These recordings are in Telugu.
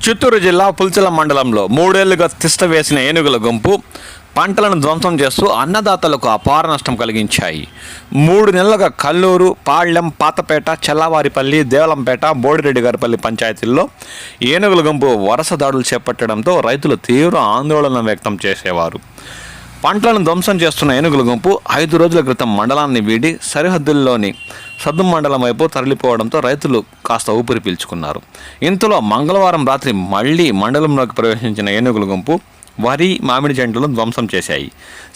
చిత్తూరు జిల్లా పుల్చల మండలంలో 3 ఏళ్లుగా తిష్ట వేసిన ఏనుగుల గుంపు పంటలను ధ్వంసం చేస్తూ అన్నదాతలకు అపార నష్టం కలిగించాయి. 3 నెలలుగా కల్లూరు, పాళ్లెం, పాతపేట, చెల్లవారిపల్లి, దేవలంపేట, బోడిరెడ్డిగారిపల్లి పంచాయతీల్లో ఏనుగుల గుంపు వరుస దాడులు చేపట్టడంతో రైతులు తీవ్ర ఆందోళన వ్యక్తం చేసేవారు. పంటలను ధ్వంసం చేస్తున్న ఏనుగుల గుంపు 5 రోజుల క్రితం మండలాన్ని వీడి సరిహద్దుల్లోని సద్దు మండలం వైపు తరలిపోవడంతో రైతులు కాస్త ఊపిరి పీల్చుకున్నారు. ఇంతలో మంగళవారం రాత్రి మళ్లీ మండలంలోకి ప్రవేశించిన ఏనుగుల గుంపు వరి, మామిడి చెట్లను ధ్వంసం చేశాయి.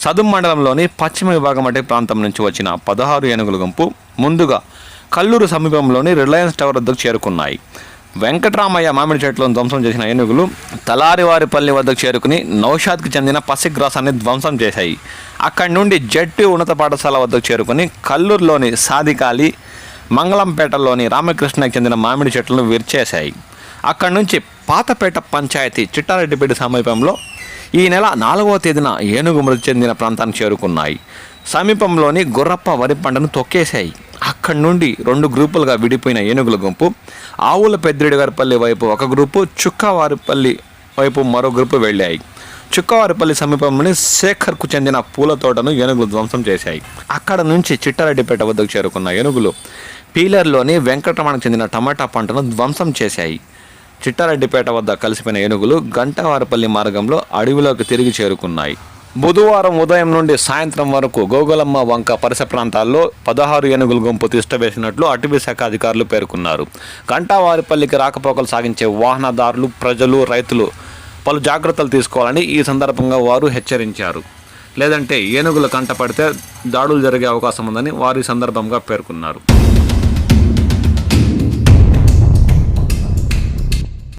సదుం మండలంలోని పశ్చిమ విభాగం అటవీ ప్రాంతం నుంచి వచ్చిన 16 ఏనుగుల గుంపు ముందుగా కల్లూరు సమీపంలోని రిలయన్స్ టవర్ వద్దకు చేరుకున్నాయి. వెంకటరామయ్య మామిడి చెట్లను ధ్వంసం చేసిన ఏనుగులు తలారివారిపల్లి వద్దకు చేరుకుని నౌషాద్కి చెందిన పసిగ్రాసాన్ని ధ్వంసం చేశాయి. అక్కడి నుండి జెడ్పీ ఉన్నత పాఠశాల వద్దకు చేరుకుని కల్లూరులోని సాదికాలి, మంగళంపేటలోని రామకృష్ణకి చెందిన మామిడి చెట్లను విరిచేశాయి. అక్కడి నుంచి పాతపేట పంచాయతీ చిట్టారెడ్డిపేట సమీపంలో ఈ నెల 4వ తేదీన ఏనుగు మృతి చెందిన ప్రాంతానికి చేరుకున్నాయి. సమీపంలోని గుర్రప్ప వరి పంటను తొక్కేశాయి. అక్కడి నుండి 2 గ్రూపులుగా విడిపోయిన ఏనుగుల గుంపు ఆవుల పెద్దిరెడ్డిగారిపల్లి వైపు ఒక గ్రూపు, చుక్కవారిపల్లి వైపు మరో గ్రూపు వెళ్ళాయి. చుక్కవారిపల్లి సమీపంలోని శేఖర్కు చెందిన పూల తోటను ఏనుగులు ధ్వంసం చేశాయి. అక్కడ నుంచి చిట్టారెడ్డిపేట వద్దకు చేరుకున్న ఏనుగులు పీలర్లోని వెంకటరమణకు చెందిన టమాటా పంటను ధ్వంసం చేశాయి. చిట్టారెడ్డిపేట వద్ద కలిసిపోయిన ఏనుగులు గంటవారపల్లి మార్గంలో అడవిలోకి తిరిగి చేరుకున్నాయి. బుధవారం ఉదయం నుండి సాయంత్రం వరకు గోగులమ్మ వంక పరిసర ప్రాంతాల్లో 16 ఏనుగుల గుంపు తిష్ట వేసినట్లు అటవీ శాఖ అధికారులు పేర్కొన్నారు. గంటవారిపల్లికి రాకపోకలు సాగించే వాహనదారులు, ప్రజలు, రైతులు పలు జాగ్రత్తలు తీసుకోవాలని ఈ సందర్భంగా వారు హెచ్చరించారు. లేదంటే ఏనుగుల కంట పడితే దాడులు జరిగే అవకాశం ఉందని వారు ఈ సందర్భంగా పేర్కొన్నారు.